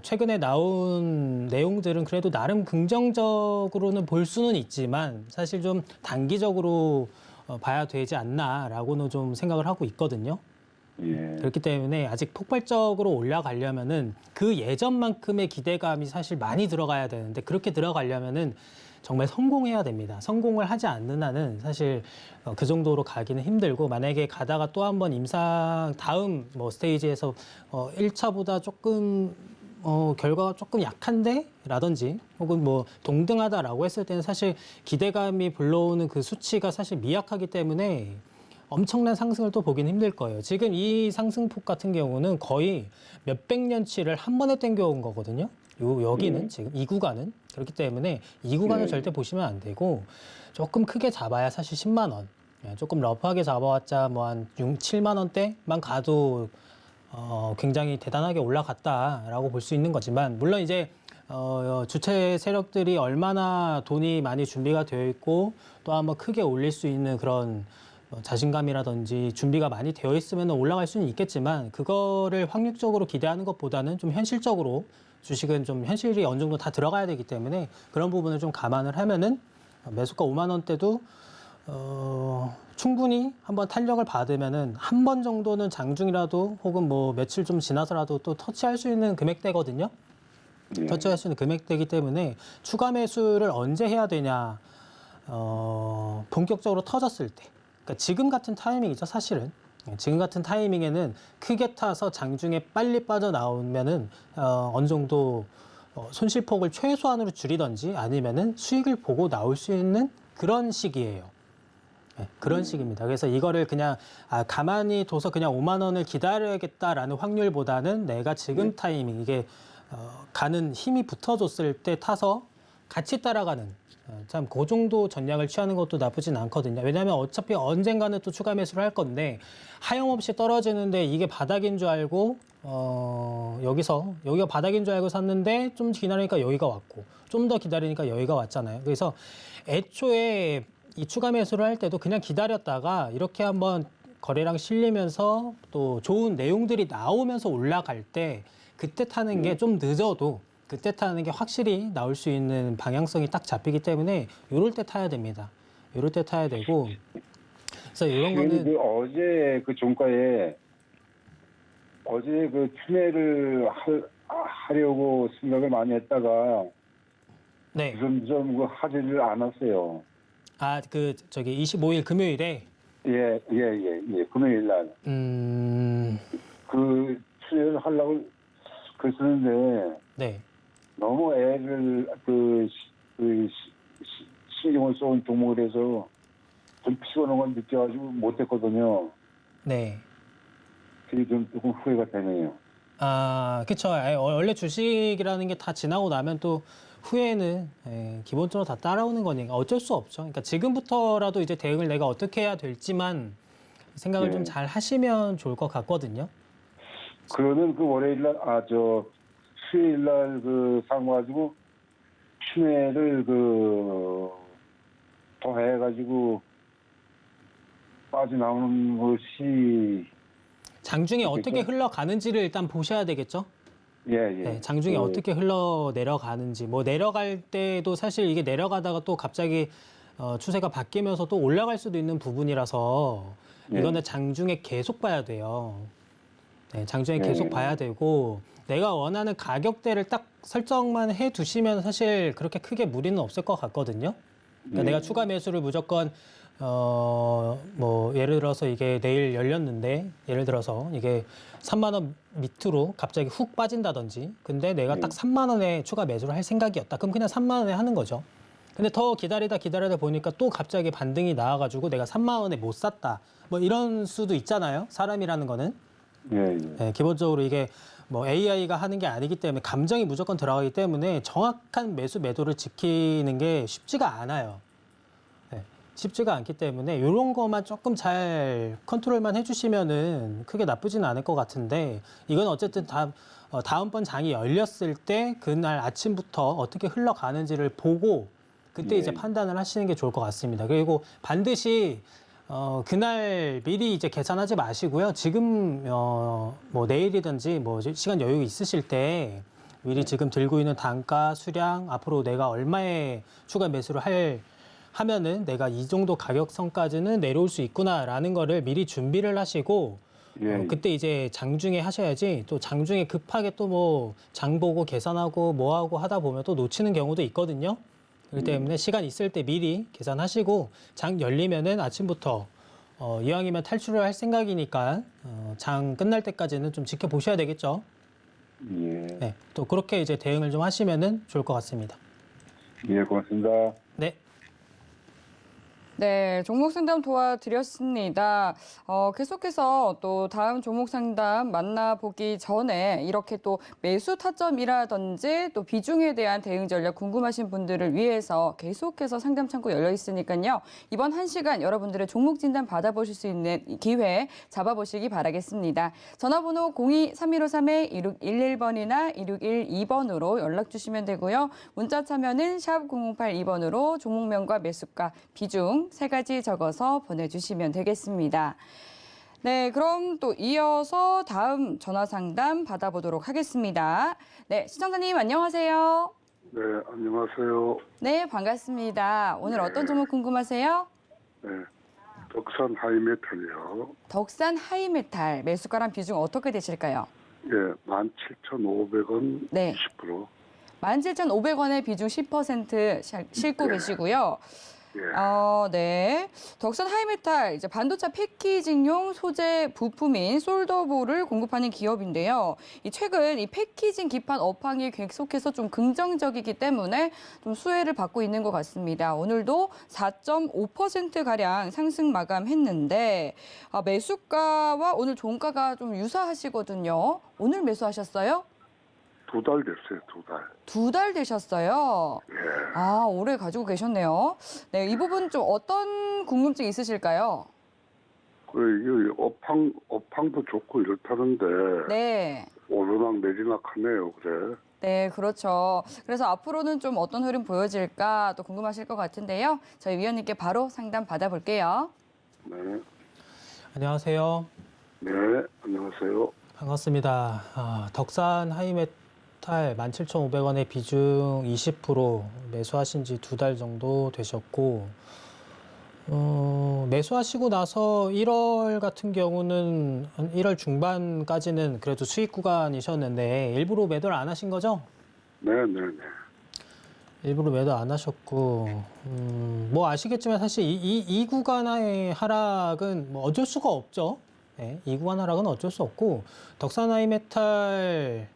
최근에 나온 내용들은 그래도 나름 긍정적으로는 볼 수는 있지만 사실 좀 단기적으로 봐야 되지 않나라고는 좀 생각을 하고 있거든요. 예. 그렇기 때문에 아직 폭발적으로 올라가려면은 그 예전만큼의 기대감이 사실 많이 들어가야 되는데 그렇게 들어가려면은 정말 성공해야 됩니다. 성공을 하지 않는 한은 사실 그 정도로 가기는 힘들고 만약에 가다가 또 한 번 임상 다음 뭐 스테이지에서 1차보다 조금 결과가 조금 약한데? 라든지 혹은 뭐 동등하다라고 했을 때는 사실 기대감이 불러오는 그 수치가 사실 미약하기 때문에 엄청난 상승을 또 보긴 힘들 거예요. 지금 이 상승폭 같은 경우는 거의 몇백 년치를 한 번에 땡겨온 거거든요. 여기는 지금 이 구간은. 그렇기 때문에 이 구간을 절대 보시면 안 되고 조금 크게 잡아야 사실 10만 원. 조금 러프하게 잡아왔자 뭐 한 7만 원대만 가도 굉장히 대단하게 올라갔다라고 볼 수 있는 거지만 물론 이제 주체 세력들이 얼마나 돈이 많이 준비가 되어 있고 또 한번 크게 올릴 수 있는 그런 자신감이라든지 준비가 많이 되어 있으면 올라갈 수는 있겠지만 그거를 확률적으로 기대하는 것보다는 좀 현실적으로 주식은 좀 현실이 어느 정도 다 들어가야 되기 때문에 그런 부분을 좀 감안을 하면은 매수가 5만 원대도 충분히 한번 탄력을 받으면은 한 번 정도는 장중이라도 혹은 뭐 며칠 좀 지나서라도 또 터치할 수 있는 금액대거든요. 터치할 수 있는 금액대이기 때문에 추가 매수를 언제 해야 되냐, 본격적으로 터졌을 때. 그러니까 지금 같은 타이밍이죠, 사실은. 지금 같은 타이밍에는 크게 타서 장중에 빨리 빠져나오면은 어느 정도 손실폭을 최소한으로 줄이든지 아니면은 수익을 보고 나올 수 있는 그런 시기예요. 네, 그런 시기입니다. 그래서 이거를 그냥 가만히 둬서 그냥 5만 원을 기다려야겠다라는 확률보다는 내가 지금 타이밍 이게 가는 힘이 붙어줬을 때 타서 같이 따라가는 참 그 정도 전략을 취하는 것도 나쁘진 않거든요. 왜냐하면 어차피 언젠가는 또 추가 매수를 할 건데 하염없이 떨어지는데 이게 바닥인 줄 알고 여기가 바닥인 줄 알고 샀는데 좀 기다리니까 여기가 왔고 좀 더 기다리니까 여기가 왔잖아요. 그래서 애초에 이 추가 매수를 할 때도 그냥 기다렸다가 이렇게 한번 거래량 실리면서 또 좋은 내용들이 나오면서 올라갈 때 그때 타는 게 좀 늦어도 그때 타는 게 확실히 나올 수 있는 방향성이 딱 잡히기 때문에 이럴 때 타야 됩니다. 이럴 때 타야 되고 그래서 이런 거는 그 어제 그 종가에 어제 그 추매를 하려고 생각을 많이 했다가 네. 좀 하지를 않았어요. 그 저기 25일 금요일에 예, 금요일 날. 그 추매를 하려고 그랬었는데 네. 너무 애를 신경을 쏜 종목이라서 좀 피곤한 걸 느껴가지고 못했거든요. 네. 그게 좀 조금 후회가 되네요. 그쵸. 원래 주식이라는 게 다 지나고 나면 또 후에는 기본적으로 다 따라오는 거니까 어쩔 수 없죠. 그러니까 지금부터라도 이제 대응을 내가 어떻게 해야 될지만 생각을 좀 잘 하시면 좋을 것 같거든요. 그러면 그 월요일 날, 수요일 날 사가지고 추매를 더 해가지고 빠져나오는 것이 장중에 그렇죠? 어떻게 흘러가는지를 일단 보셔야 되겠죠. 네, 장중에 어떻게 흘러 내려가는지 뭐 내려갈 때도 사실 이게 내려가다가 또 갑자기 추세가 바뀌면서 또 올라갈 수도 있는 부분이라서 이거는 장중에 계속 봐야 돼요. 네, 장중에 계속 봐야 되고 내가 원하는 가격대를 딱 설정만 해 두시면 사실 그렇게 크게 무리는 없을 것 같거든요. 그러니까 내가 추가 매수를 무조건 뭐 예를 들어서 이게 내일 열렸는데 예를 들어서 이게 3만 원 밑으로 갑자기 훅 빠진다든지 근데 내가 딱 3만 원에 추가 매수를 할 생각이었다. 그럼 그냥 3만 원에 하는 거죠. 근데 더 기다리다 보니까 또 갑자기 반등이 나와가지고 내가 3만 원에 못 샀다. 뭐 이런 수도 있잖아요. 사람이라는 거는. 네, 기본적으로 이게 뭐 AI가 하는 게 아니기 때문에 감정이 무조건 들어가기 때문에 정확한 매도를 지키는 게 쉽지가 않아요. 네, 쉽지가 않기 때문에 이런 것만 조금 잘 컨트롤만 해주시면은 크게 나쁘지는 않을 것 같은데 이건 어쨌든 다음번 장이 열렸을 때 그날 아침부터 어떻게 흘러가는지를 보고 그때 이제 판단을 하시는 게 좋을 것 같습니다. 그리고 반드시 그날 미리 이제 계산하지 마시고요. 지금 뭐 내일이든지 뭐 시간 여유 있으실 때 미리 지금 들고 있는 단가, 수량, 앞으로 내가 얼마에 추가 매수를 하면은 내가 이 정도 가격선까지는 내려올 수 있구나라는 거를 미리 준비를 하시고 그때 이제 장중에 하셔야지 또 장중에 급하게 또 뭐 장 보고 계산하고 뭐 하고 하다 보면 또 놓치는 경우도 있거든요. 그렇기 때문에 시간 있을 때 미리 계산하시고 장 열리면은 아침부터 이왕이면 탈출을 할 생각이니까 장 끝날 때까지는 좀 지켜보셔야 되겠죠. 네, 또 그렇게 이제 대응을 좀 하시면은 좋을 것 같습니다. 고맙습니다. 네. 네, 종목 상담 도와드렸습니다. 계속해서 또 다음 종목 상담 만나보기 전에 이렇게 또 매수 타점이라든지 또 비중에 대한 대응 전략 궁금하신 분들을 위해서 계속해서 상담 창구 열려 있으니까요. 이번 1시간 여러분들의 종목 진단 받아보실 수 있는 기회 잡아보시기 바라겠습니다. 전화번호 02-3153-2611번이나 2612번으로 연락 주시면 되고요. 문자 참여는 샵 0082번으로 종목명과 매수가, 비중 세 가지 적어서 보내주시면 되겠습니다. 네, 그럼 또 이어서 다음 전화 상담 받아보도록 하겠습니다. 네, 시청자님 안녕하세요. 네, 안녕하세요. 네, 반갑습니다. 오늘 어떤 종목 궁금하세요? 네, 덕산 하이메탈이요. 덕산 하이메탈 매수가랑 비중 어떻게 되실까요? 예, 17,500원 네. 20%. 17,500원의 비중 10% 싣고 계시고요. 예. 네. 덕산 하이메탈 이제 반도체 패키징용 소재 부품인 솔더볼을 공급하는 기업인데요. 최근 이 패키징 기판 업황이 계속해서 좀 긍정적이기 때문에 좀 수혜를 받고 있는 것 같습니다. 오늘도 4.5% 가량 상승 마감했는데 매수가와 오늘 종가가 좀 유사하시거든요. 오늘 매수하셨어요? 2달 됐어요, 2달. 2달 되셨어요. 예. 오래 가지고 계셨네요. 네, 이 부분 좀 어떤 궁금증 있으실까요? 이 업황도 좋고 이렇다는데 네. 오르락 내리락 하네요, 그래. 네, 그렇죠. 그래서 앞으로는 좀 어떤 흐름 보여질까 또 궁금하실 것 같은데요. 저희 위원님께 바로 상담 받아볼게요. 네. 안녕하세요. 네, 안녕하세요. 반갑습니다. 덕산 하이메탈 17,500원의 비중 20% 매수하신 지 2달 정도 되셨고, 매수하시고 나서 1월 같은 경우는 1월 중반까지는 그래도 수익 구간이셨는데 일부러 매도를 안 하신 거죠? 네, 네, 네. 일부러 매도 안 하셨고, 뭐 아시겠지만 사실 이 구간의 하락은 뭐 어쩔 수가 없죠. 네, 이 구간 하락은 어쩔 수 없고, 덕산 하이메탈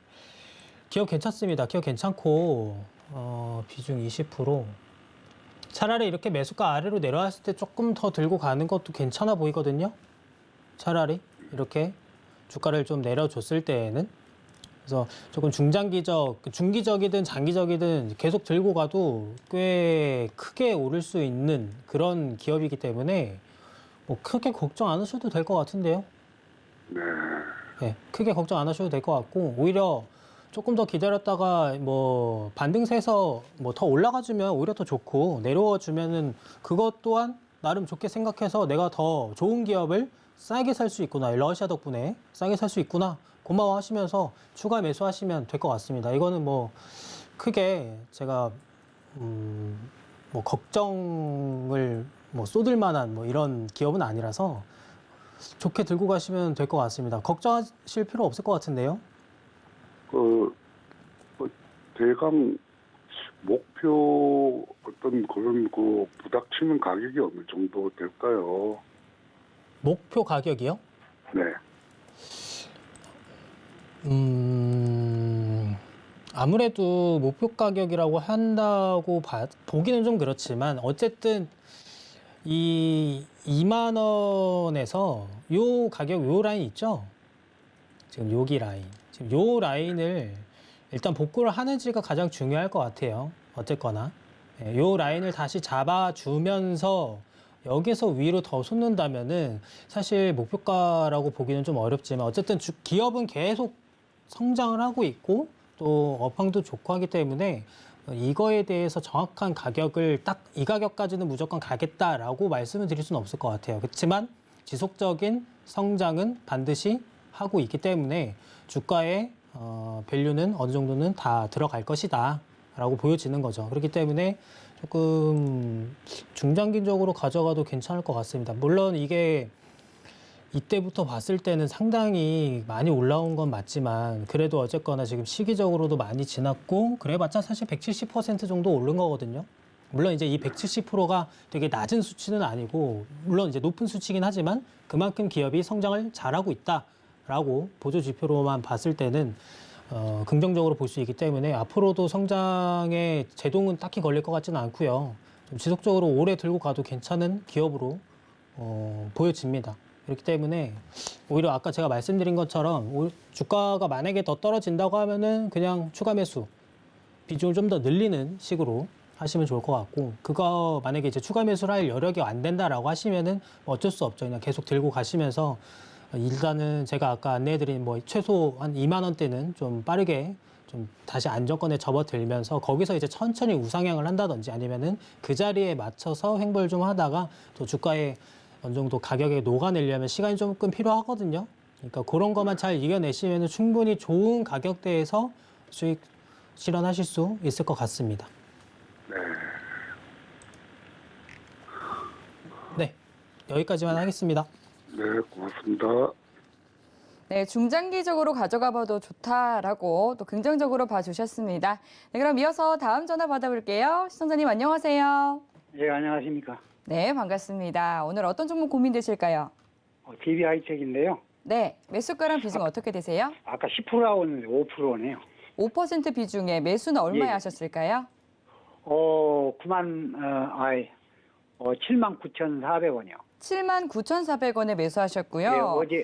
기업 괜찮습니다. 기업 괜찮고, 비중 20%. 차라리 이렇게 매수가 아래로 내려왔을 때 조금 더 들고 가는 것도 괜찮아 보이거든요. 차라리 이렇게 주가를 좀 내려줬을 때에는. 그래서 조금 중기적이든 장기적이든 계속 들고 가도 꽤 크게 오를 수 있는 그런 기업이기 때문에 뭐 크게 걱정 안 하셔도 될 것 같은데요. 네. 네, 크게 걱정 안 하셔도 될 것 같고, 오히려 조금 더 기다렸다가 뭐 반등세서 뭐 더 올라가주면 오히려 더 좋고, 내려와주면은 그것 또한 나름 좋게 생각해서 내가 더 좋은 기업을 싸게 살 수 있구나, 러시아 덕분에 싸게 살 수 있구나, 고마워하시면서 추가 매수하시면 될 것 같습니다. 이거는 뭐 크게 제가 뭐 걱정을 뭐 쏟을 만한 뭐 이런 기업은 아니라서 좋게 들고 가시면 될 것 같습니다. 걱정하실 필요 없을 것 같은데요. 대강 목표 어떤 그런 부닥치는 가격이 어느 정도 될까요? 목표 가격이요? 네. 아무래도 목표 가격이라고 한다고 보기는 좀 그렇지만, 어쨌든 이 2만 원에서 요 가격, 요 라인 있죠? 지금 여기 라인. 지금 요 라인을 일단 복구를 하는지가 가장 중요할 것 같아요. 어쨌거나. 요 라인을 다시 잡아주면서 여기서 위로 더 솟는다면은 사실 목표가라고 보기는 좀 어렵지만, 어쨌든 기업은 계속 성장을 하고 있고 또 업황도 좋고 하기 때문에 이거에 대해서 정확한 가격을 딱 이 가격까지는 무조건 가겠다라고 말씀을 드릴 수는 없을 것 같아요. 그렇지만 지속적인 성장은 반드시 하고 있기 때문에 주가의 밸류는 어느 정도는 다 들어갈 것이다 라고 보여지는 거죠. 그렇기 때문에 조금 중장기적으로 가져가도 괜찮을 것 같습니다. 물론 이게 이때부터 봤을 때는 상당히 많이 올라온 건 맞지만, 그래도 어쨌거나 지금 시기적으로도 많이 지났고, 그래봤자 사실 170% 정도 오른 거거든요. 물론 이제 이 170%가 되게 낮은 수치는 아니고, 물론 이제 높은 수치긴 하지만 그만큼 기업이 성장을 잘하고 있다라고 보조 지표로만 봤을 때는 긍정적으로 볼 수 있기 때문에 앞으로도 성장에 제동은 딱히 걸릴 것 같지는 않고요. 좀 지속적으로 오래 들고 가도 괜찮은 기업으로 보여집니다. 그렇기 때문에 오히려 아까 제가 말씀드린 것처럼 주가가 만약에 더 떨어진다고 하면은 그냥 추가 매수 비중을 좀 더 늘리는 식으로 하시면 좋을 것 같고, 그거 만약에 이제 추가 매수를 할 여력이 안 된다라고 하시면은 뭐 어쩔 수 없죠. 그냥 계속 들고 가시면서 일단은 제가 아까 안내해드린 뭐 최소 한 2만 원대는 좀 빠르게 좀 다시 안정권에 접어들면서 거기서 이제 천천히 우상향을 한다든지 아니면은 그 자리에 맞춰서 횡보를 좀 하다가 또 주가에 어느 정도 가격에 녹아내려면 시간이 조금 필요하거든요. 그러니까 그런 것만 잘 이겨내시면 충분히 좋은 가격대에서 수익 실현하실 수 있을 것 같습니다. 네, 여기까지만 하겠습니다. 네, 고맙습니다. 네, 중장기적으로 가져가 봐도 좋다라고 또 긍정적으로 봐주셨습니다. 네, 그럼 이어서 다음 전화 받아볼게요. 시청자님 안녕하세요. 예, 안녕하십니까. 네, 반갑습니다. 오늘 어떤 종목 고민되실까요? DB 하이텍인데요. 네, 매수가랑 비중 어떻게 되세요? 아까 10%라고 했는데 5%네요. 5% 비중에 매수는 얼마에 예. 하셨을까요? 79,400원이요. 79,400원에 매수하셨고요. 예, 어제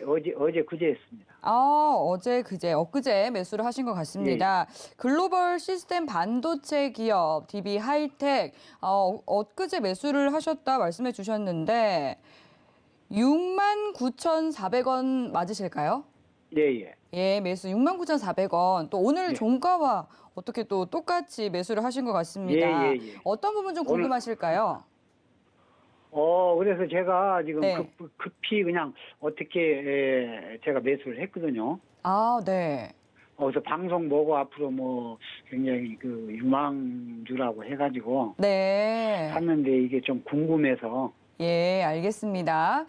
그제 했습니다. 어제 엊그제 매수를 하신 것 같습니다. 글로벌 시스템 반도체 기업 DB 하이텍 엊그제 매수를 하셨다 말씀해 주셨는데 69,400원 맞으실까요? 예. 예, 매수 69,400원. 또 오늘 예. 종가와 어떻게 또 똑같이 매수를 하신 것 같습니다. 예. 어떤 부분 좀 오늘- 궁금하실까요? 그래서 제가 지금 네. 급히 그냥 어떻게 제가 매수를 했거든요. 아, 네. 그래서 방송 보고 앞으로 뭐 굉장히 그 유망주라고 해가지고 네. 샀는데 이게 좀 궁금해서 예, 알겠습니다.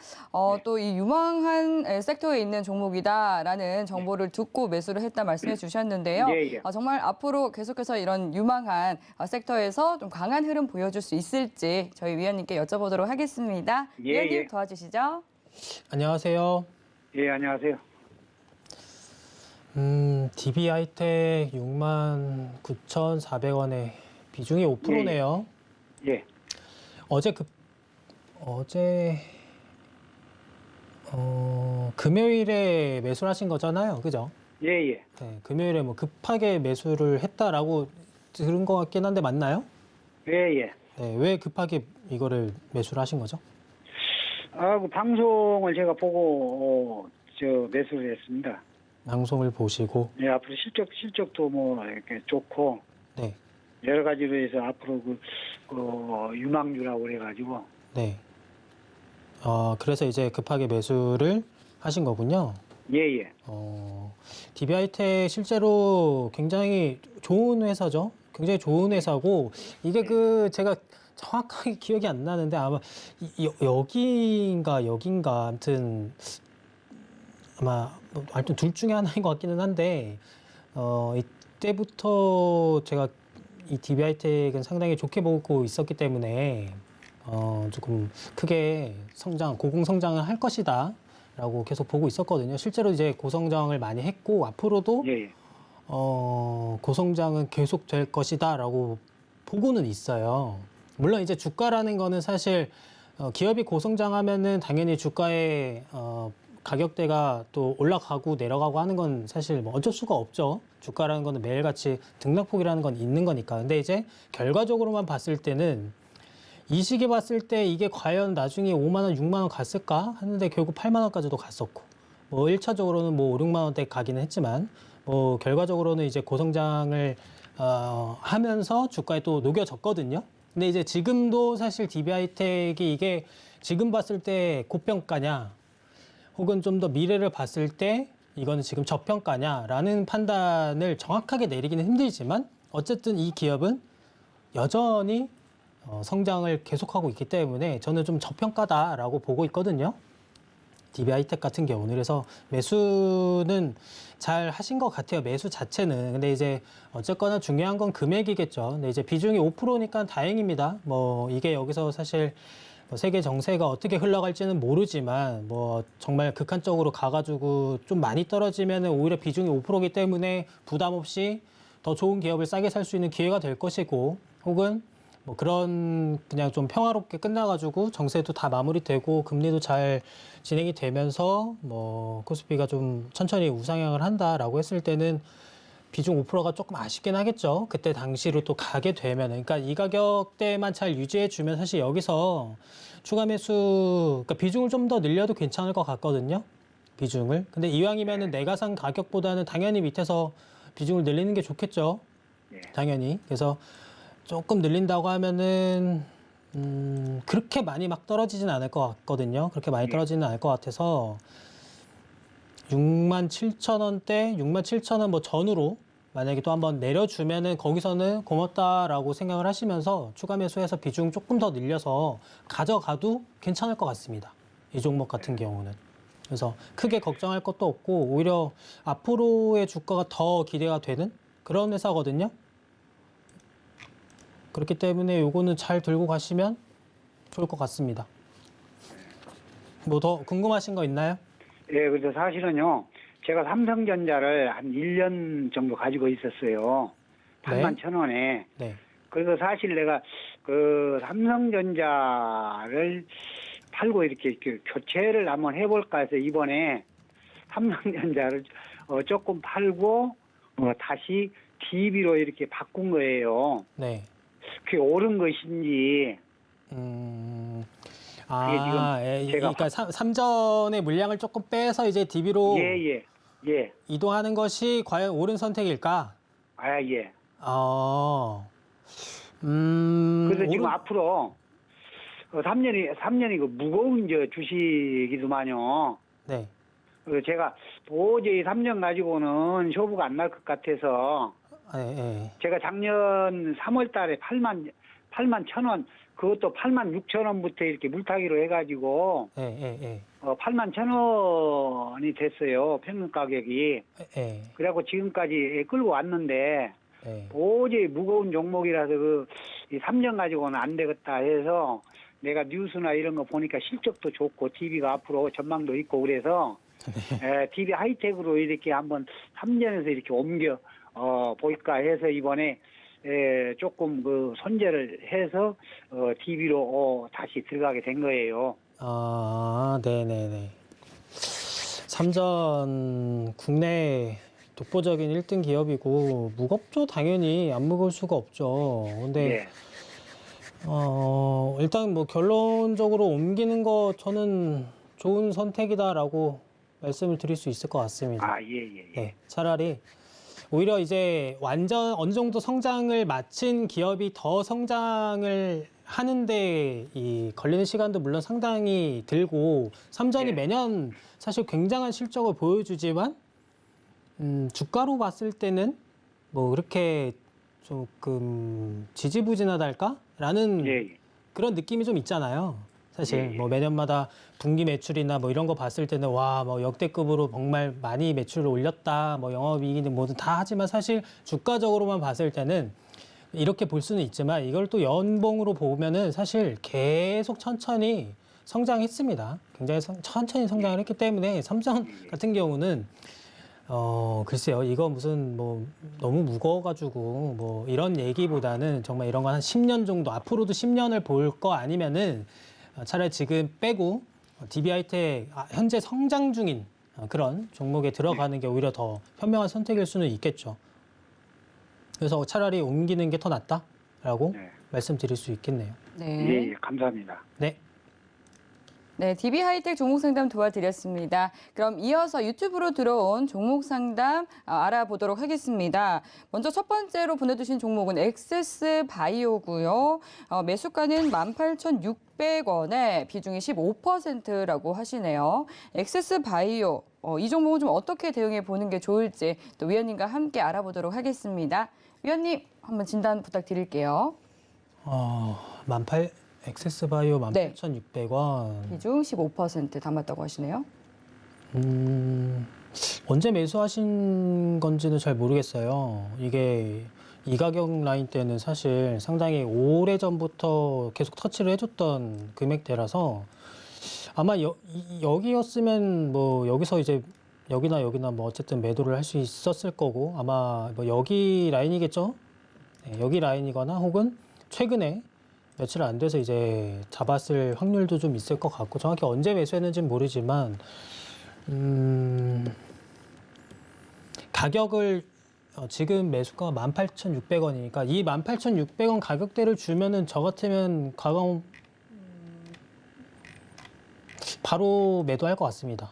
또 이 유망한 섹터에 있는 종목이다라는 정보를 듣고 매수를 했다 말씀해 주셨는데요. 예. 정말 앞으로 계속해서 이런 유망한 섹터에서 좀 강한 흐름 보여줄 수 있을지 저희 위원님께 여쭤보도록 하겠습니다. 예, 위원님 예. 도와주시죠. 안녕하세요. 예, 안녕하세요. DB 하이텍 69,400원에 비중이 5%네요. 예. 금요일에 매수를 하신 거잖아요. 그죠? 예. 네, 금요일에 뭐 급하게 매수를 했다라고 들은 것 같긴 한데 맞나요? 예. 네, 왜 급하게 이거를 매수를 하신 거죠? 그 방송을 제가 보고 매수를 했습니다. 방송을 보시고, 네, 앞으로 실적도 뭐 이렇게 좋고 네, 여러 가지로 해서 앞으로 그 유망주라고 그래가지고 네. 그래서 이제 급하게 매수를 하신 거군요. 예. DB 하이텍 실제로 굉장히 좋은 회사죠. 굉장히 좋은 회사고, 이게 제가 정확하게 기억이 안 나는데 아마 여기인가 아무튼 아마 하여튼 둘 중에 하나인 것 같기는 한데 이때부터 제가 이 DB 하이텍은 상당히 좋게 보고 있었기 때문에 조금 크게 고공 성장을 할 것이다 라고 계속 보고 있었거든요. 실제로 이제 고성장을 많이 했고 앞으로도 예. 고성장은 계속 될 것이다 라고 보고는 있어요. 물론 이제 주가라는 거는 사실 기업이 고성장하면은 당연히 주가의 가격대가 또 올라가고 내려가고 하는 건 사실 뭐 어쩔 수가 없죠. 주가라는 거는 매일같이 등락폭이라는 건 있는 거니까. 근데 이제 결과적으로만 봤을 때는 이 시기 봤을 때 이게 과연 나중에 5만 원, 6만 원 갔을까 하는데 결국 8만 원까지도 갔었고, 뭐 1차적으로는 뭐 5, 6만 원대 가기는 했지만 뭐 결과적으로는 이제 고성장을 하면서 주가에 또 녹여졌거든요. 근데 이제 지금도 사실 DB 하이텍이 이게 지금 봤을 때 고평가냐 혹은 좀 더 미래를 봤을 때 이거는 지금 저평가냐라는 판단을 정확하게 내리기는 힘들지만 어쨌든 이 기업은 여전히 성장을 계속하고 있기 때문에 저는 좀 저평가다라고 보고 있거든요. DB 하이텍 같은 경우는. 그래서 매수는 잘 하신 것 같아요. 매수 자체는. 근데 이제 어쨌거나 중요한 건 금액이겠죠. 근데 이제 비중이 5%니까 다행입니다. 뭐 이게 여기서 사실 세계 정세가 어떻게 흘러갈지는 모르지만 뭐 정말 극한적으로 가가지고 좀 많이 떨어지면 오히려 비중이 5%이기 때문에 부담 없이 더 좋은 기업을 싸게 살 수 있는 기회가 될 것이고, 혹은 뭐 그런 그냥 좀 평화롭게 끝나가지고 정세도 다 마무리되고 금리도 잘 진행이 되면서 뭐 코스피가 좀 천천히 우상향을 한다라고 했을 때는 비중 5%가 조금 아쉽긴 하겠죠. 그때 당시로 또 가게 되면, 그러니까 이 가격대만 잘 유지해 주면 사실 여기서 추가 매수, 그러니까 비중을 좀 더 늘려도 괜찮을 것 같거든요. 비중을. 근데 이왕이면은 내가 산 가격보다는 당연히 밑에서 비중을 늘리는 게 좋겠죠. 당연히. 그래서 조금 늘린다고 하면은 그렇게 많이 막 떨어지진 않을 것 같거든요. 그렇게 많이 떨어지는 않을 것 같아서 67,000원대, 67,000원 뭐 전후로 만약에 또 한번 내려주면은 거기서는 고맙다라고 생각을 하시면서 추가 매수해서 비중 조금 더 늘려서 가져가도 괜찮을 것 같습니다. 이 종목 같은 경우는. 그래서 크게 걱정할 것도 없고 오히려 앞으로의 주가가 더 기대가 되는 그런 회사거든요. 그렇기 때문에 요거는 잘 들고 가시면 좋을 것 같습니다. 뭐 더 궁금하신 거 있나요? 예, 그래서 사실은요, 제가 삼성전자를 한 1년 정도 가지고 있었어요. 81,000원에. 네. 그래서 사실 내가 그 삼성전자를 팔고 이렇게 교체를 한번 해볼까 해서 이번에 삼성전자를 조금 팔고 다시 DB로 이렇게 바꾼 거예요. 네. 그게 옳은 것인지. 그러니까 삼전의 물량을 조금 빼서 이제 DB로 예. 이동하는 것이 과연 옳은 선택일까? 아, 예. 그래서 지금 앞으로 3년이 그 무거운 주식이더만요. 네. 제가 도저히 3년 가지고는 쇼부가 안 날 것 같아서 제가 작년 3월 달에 8만 1,000원, 그것도 8만 6,000원부터 이렇게 물타기로 해가지고 8만 1,000원이 됐어요. 평균 가격이. 그래갖고 지금까지 끌고 왔는데 도저히 무거운 종목이라서 이 3년 가지고는 안 되겠다 해서 내가 뉴스나 이런 거 보니까 실적도 좋고 TV가 앞으로 전망도 있고 그래서 TV 하이텍으로 이렇게 한번 3년에서 이렇게 옮겨 볼까 해서 이번에 조금 그 손절을 해서 TV로 다시 들어가게 된 거예요. 네네네. 삼전 국내 독보적인 1등 기업이고 무겁죠. 당연히 안 무거울 수가 없죠. 근데 일단 뭐 결론적으로 옮기는 거 저는 좋은 선택이다라고 말씀을 드릴 수 있을 것 같습니다. 네, 차라리 오히려 이제 완전 어느 정도 성장을 마친 기업이 더 성장을 하는데 이 걸리는 시간도 물론 상당히 들고 삼전이 매년 사실 굉장한 실적을 보여주지만 주가로 봤을 때는 뭐 그렇게 조금 지지부진하달까라는 그런 느낌이 좀 있잖아요. 사실 뭐 매년마다 분기 매출이나 뭐 이런 거 봤을 때는 와, 뭐 역대급으로 정말 많이 매출을 올렸다, 뭐 영업이익이든 뭐든 다 하지만 사실 주가적으로만 봤을 때는 이렇게 볼 수는 있지만 이걸 또 연봉으로 보면은 사실 계속 천천히 성장했습니다. 굉장히 천천히 성장을 했기 때문에 삼성 같은 경우는 글쎄요, 이거 무슨 뭐 너무 무거워가지고 뭐 이런 얘기보다는 정말 이런 거 한 10년 정도 앞으로도 10년을 볼 거 아니면은 차라리 지금 빼고 DB하이텍 현재 성장 중인 그런 종목에 들어가는 게 오히려 더 현명한 선택일 수는 있겠죠. 그래서 차라리 옮기는 게 더 낫다라고 말씀드릴 수 있겠네요. 네, 감사합니다. 네. 네, DB하이텍 종목 상담 도와드렸습니다. 그럼 이어서 유튜브로 들어온 종목 상담 알아보도록 하겠습니다. 먼저 첫 번째로 보내주신 종목은 엑세스바이오고요. 매수가는 18,600원에 비중이 15%라고 하시네요. 엑세스바이오, 이 종목은 좀 어떻게 대응해 보는 게 좋을지 또 위원님과 함께 알아보도록 하겠습니다. 위원님, 한번 진단 부탁드릴게요. 엑세스바이오 18,600원. 비중 15% 담았다고 하시네요. 언제 매수하신 건지는 잘 모르겠어요. 이게 이 가격 라인 때는 사실 상당히 오래전부터 계속 터치를 해줬던 금액대라서 아마 여기였으면 뭐 여기서 이제 여기나 뭐 어쨌든 매도를 할 수 있었을 거고 아마 뭐 여기 라인이겠죠? 네, 여기 라인이거나 혹은 최근에 며칠 안 돼서 이제 잡았을 확률도 좀 있을 것 같고 정확히 언제 매수했는지는 모르지만 가격을 지금 매수가가 18,600원이니까 이 18,600원 가격대를 주면은 저 같으면 과감 바로 매도할 것 같습니다.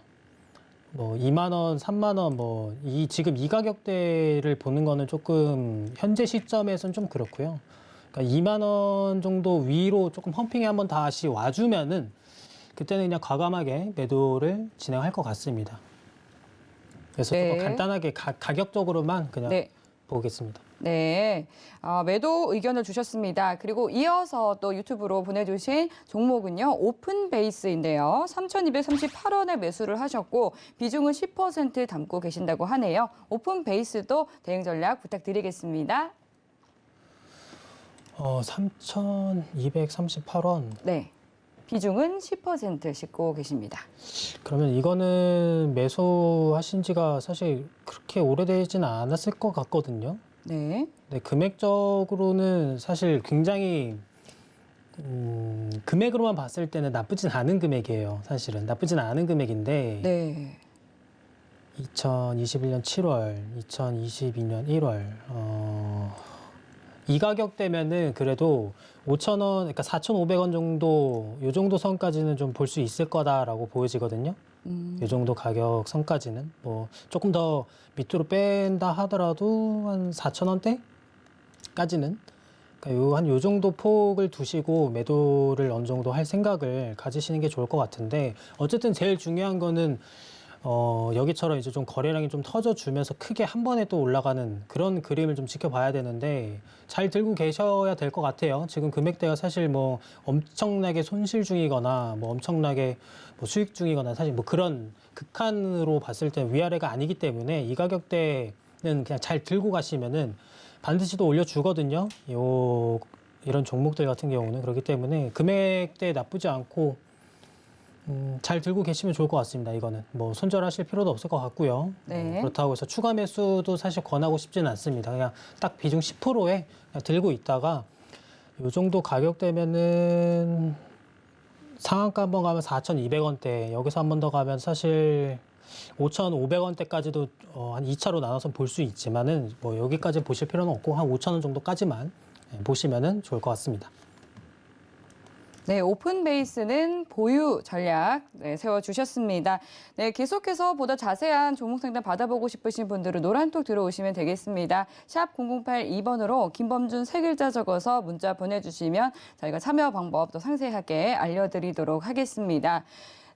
뭐 2만 원, 3만 원, 뭐 지금 이 가격대를 보는 거는 조금 현재 시점에서는 좀 그렇고요. 그러니까 2만 원 정도 위로 조금 펌핑이 한번 다시 와주면은 그때는 그냥 과감하게 매도를 진행할 것 같습니다. 그래서 네. 조금 간단하게 가격적으로만 그냥 네. 보겠습니다. 네, 매도 의견을 주셨습니다. 그리고 이어서 또 유튜브로 보내주신 종목은요, 오픈 베이스인데요. 3,238원에 매수를 하셨고 비중은 10% 담고 계신다고 하네요. 오픈 베이스도 대응 전략 부탁드리겠습니다. 3,238원. 네, 비중은 10% 싣고 계십니다. 그러면 이거는 매수하신 지가 사실 그렇게 오래되진 않았을 것 같거든요. 네, 네, 금액적으로는 사실 굉장히 금액으로만 봤을 때는 나쁘진 않은 금액이에요. 사실은 나쁘진 않은 금액인데 네, 2021년 7월, 2022년 1월 이 가격대면은 그래도 5,000원, 그러니까 4,500원 정도 요 정도 선까지는 좀 볼 수 있을 거다라고 보여지거든요. 이 정도 가격 선까지는 뭐 조금 더 밑으로 뺀다 하더라도 한 4,000원대까지는 그러니까 요 정도 폭을 두시고 매도를 어느 정도 할 생각을 가지시는 게 좋을 것 같은데 어쨌든 제일 중요한 거는 여기처럼 이제 좀 거래량이 좀 터져주면서 크게 한 번에 또 올라가는 그런 그림을 좀 지켜봐야 되는데 잘 들고 계셔야 될 것 같아요. 지금 금액대가 사실 뭐 엄청나게 손실 중이거나 뭐 엄청나게 뭐 수익 중이거나 사실 뭐 그런 극한으로 봤을 때 위아래가 아니기 때문에 이 가격대는 그냥 잘 들고 가시면은 반드시 또 올려주거든요. 이런 종목들 같은 경우는 그렇기 때문에 금액대 나쁘지 않고 잘 들고 계시면 좋을 것 같습니다. 이거는 뭐 손절하실 필요도 없을 것 같고요. 네. 그렇다고 해서 추가 매수도 사실 권하고 싶지는 않습니다. 그냥 딱 비중 10%에 그냥 들고 있다가 이 정도 가격대면은 상한가 한번 가면 4,200원대, 여기서 한 번 더 가면 사실 5,500원대까지도 한 2차로 나눠서 볼 수 있지만은 뭐 여기까지 보실 필요는 없고 한 5,000원 정도까지만 보시면은 좋을 것 같습니다. 네, 오픈 베이스는 보유 전략 세워주셨습니다. 네, 계속해서 보다 자세한 종목 상담 받아보고 싶으신 분들은 노란톡 들어오시면 되겠습니다. 샵 0082번으로 김범준 3글자 적어서 문자 보내주시면 저희가 참여 방법 더 상세하게 알려드리도록 하겠습니다.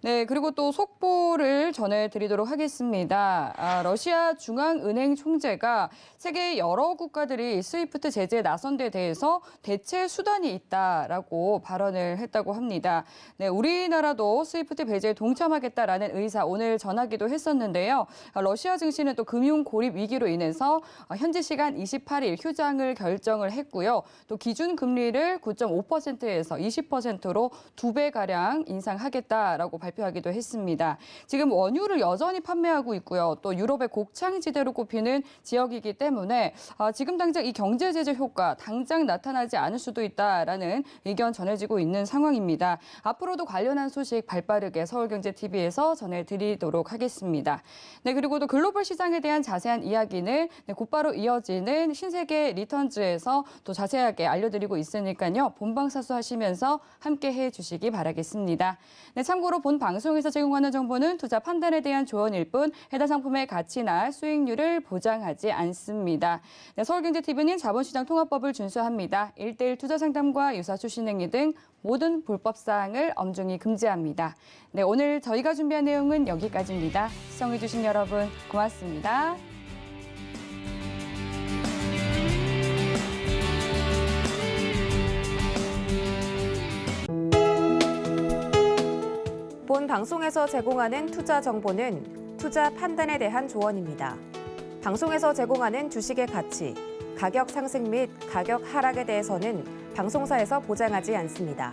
네, 그리고 또 속보를 전해드리도록 하겠습니다. 러시아 중앙은행 총재가 세계 여러 국가들이 스위프트 제재에 나선 데 대해서 대체 수단이 있다라고 발언을 했다고 합니다. 네, 우리나라도 스위프트 배제에 동참하겠다라는 의사 오늘 전하기도 했었는데요. 러시아 증시는 또 금융 고립 위기로 인해서 현지 시간 28일 휴장을 결정을 했고요. 또 기준 금리를 9.5%에서 20%로 2배가량 인상하겠다라고 발표하기도 했습니다. 지금 원유를 여전히 판매하고 있고요. 또 유럽의 곡창지대로 꼽히는 지역이기 때문에 지금 당장 이 경제 제재 효과 당장 나타나지 않을 수도 있다라는 의견 전해지고 있는 상황입니다. 앞으로도 관련한 소식 발빠르게 서울경제TV에서 전해드리도록 하겠습니다. 네, 그리고 또 글로벌 시장에 대한 자세한 이야기는 곧바로 이어지는 신세계 리턴즈에서 또 자세하게 알려드리고 있으니까요. 본방사수하시면서 함께해 주시기 바라겠습니다. 네, 참고로 본 방송에서 제공하는 정보는 투자 판단에 대한 조언일 뿐 해당 상품의 가치나 수익률을 보장하지 않습니다. 네, 서울경제TV는 자본시장 통합법을 준수합니다. 1:1 투자 상담과 유사 출신 행위 등 모든 불법 사항을 엄중히 금지합니다. 네, 오늘 저희가 준비한 내용은 여기까지입니다. 시청해주신 여러분 고맙습니다. 본 방송에서 제공하는 투자 정보는 투자 판단에 대한 조언입니다. 방송에서 제공하는 주식의 가치, 가격 상승 및 가격 하락에 대해서는 방송사에서 보장하지 않습니다.